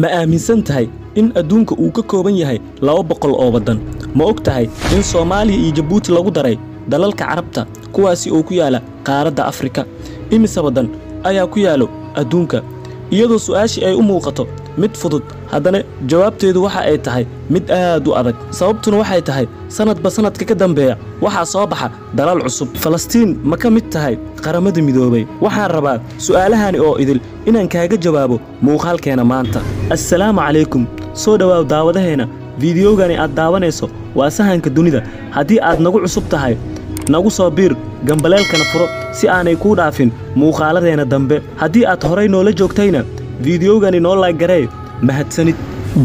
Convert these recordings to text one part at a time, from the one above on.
ma aaminsan tahay in adduunka uu ka kooban yahay 200 oo wadan ma og tahay in Soomaaliya iyo Djibouti lagu daray dalalka Carabta kuwaasi oo ku yaala qaaradda Afrika imise wadan ayaa ku yaalo adduunka iyadoo su'aashi ay u muuqato mid fudud haddana jawaabteedu waxa ay tahay mid aad u adag sababtuna waxay tahay sanadba sanadka ka dambeeya waxa soo baxa dalal cusub Falastiin ma ka mid tahay qaramada midoobay waxaan rabaa su'aalahani oo idil inaan kaaga jawaabo muuqaalkeena maanta assalaamu calaykum soo dhawaad daawadaheena fiidiyowgani aad daawanayso waa sahanka dunida haddii aad nagu cusub tahay nagu soo biir gambaleelkana furo si aanay ku dhaafin muuqaaladeena dambe haddii aad horay noola joogtayna fiidiyowgani noo like garee mahadsanid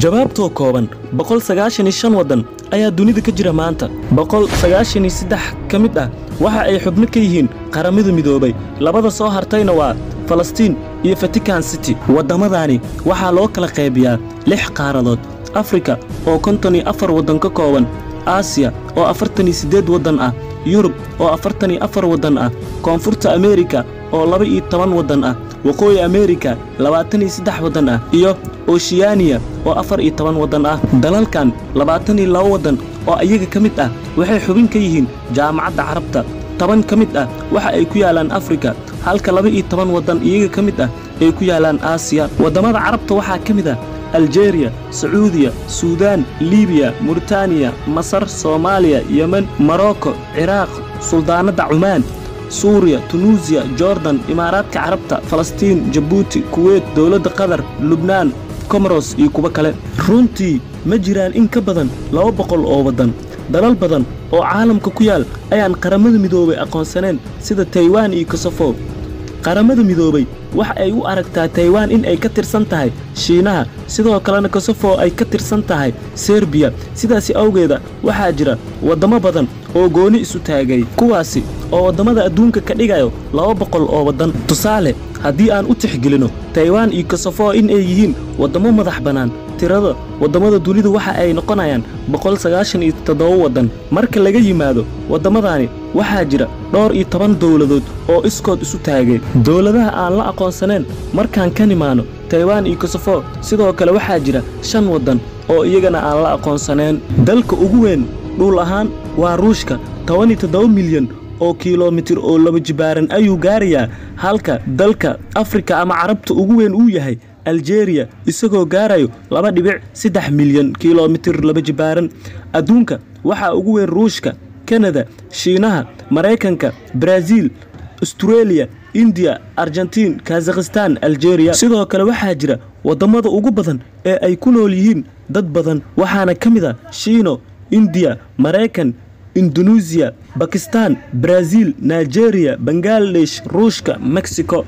jawaabtoo kooban 195 wadan ayaa dunida ka jira maanta 193 ka mid ah waxa ay xubno ka yihiin qaramada midoobay labada soo hartayna waa Falastiin iyo Vatican City wadamadani waxa loo kala qaybiyaa 6 qaaradood Afrika oo 54 wadan ka kooban Aasiya oo 48 wadan ah Yurub oo 44 wadan ah Koonfurta Ameerika oo 12 wadan ah Waqooyi Ameerika 23 wadan ah iyo Oceania oo 14 wadan ah dalalkan 22 wadan oo iyaga kamid ah waxay xubin ka yihiin jaamacadda Carabta 10 kamid ah waxa ay ku yaalaan Afrika halka 12 wadan iyaga kamid ah ay ku yaalaan Aasiya wadamada Carabta waxa kamid ah Algeria, Sacuudiya, Suudaan, Liibiya, Mauritania, Masar, Soomaaliya, Yemen, Morocco, Ciraaq, Suldaanada Cumaan, Suuriya, Tunisia, Jordan, Imaaraadka Carabta, Falastiin, Djibouti, Kuwait, Dowladda Qatar, Lubnaan, Comoros iyo kuwa kale. Runtii ma jiraan in ka badan 200 oo wadan. Dalal badan oo caalamka ku yaal ayaan qaramada midoobay aqoonsaneen sida Taiwan iyo Kosovo. qaramada midoobay waxa ay u aragtaa Taiwan in ay ka tirsan tahay Shiinaha sidoo kalena Kosovo ay ka tirsan tahay Serbia sidaas awgeeda waxa jira wadamo badan oo gooni isu taagay kuwaasi oo wadamada adduunka ka dhigayo 200 oo wadan tusaale haddii aan u tixgelino Taiwan iyo Kosovo in ay yihiin wadamo madax banaan tirada wadamada dunida waxa ay noqonayaan 197 wadan marka laga yimaado wadamadani waxa jira dhowr iyo 10 dawladood oo iskood isu taagay dawladaha aan la aqoonsaneen markaan ka nimaano Taiwan iyo Kosovo sidoo kale waxa jira 5 wadan oo iyagana aan la aqoonsaneen dalka ugu weyn dhul ahaan waa Ruushka 17 milyan oo kiiloomitir oo laba jibaaran ayuu gaarayaa halka dalka Afrika ama Carabta ugu weyn uu yahay Algeria isagoo gaarayo 2.3 milyan kiiloomitir laba jibaaran adduunka waxa ugu weyn Ruushka Canada Shiinaha Mareykanka Brazil Australia India Argentina Kazakhstan Algeria sidoo kale waxa jira wadamada ugu badan ee ay ku nool yihiin dad badan waxaana kamid ah Shiino India Mareykan Indonesia Pakistan Brazil Nigeria Bangladesh Ruushka Mexico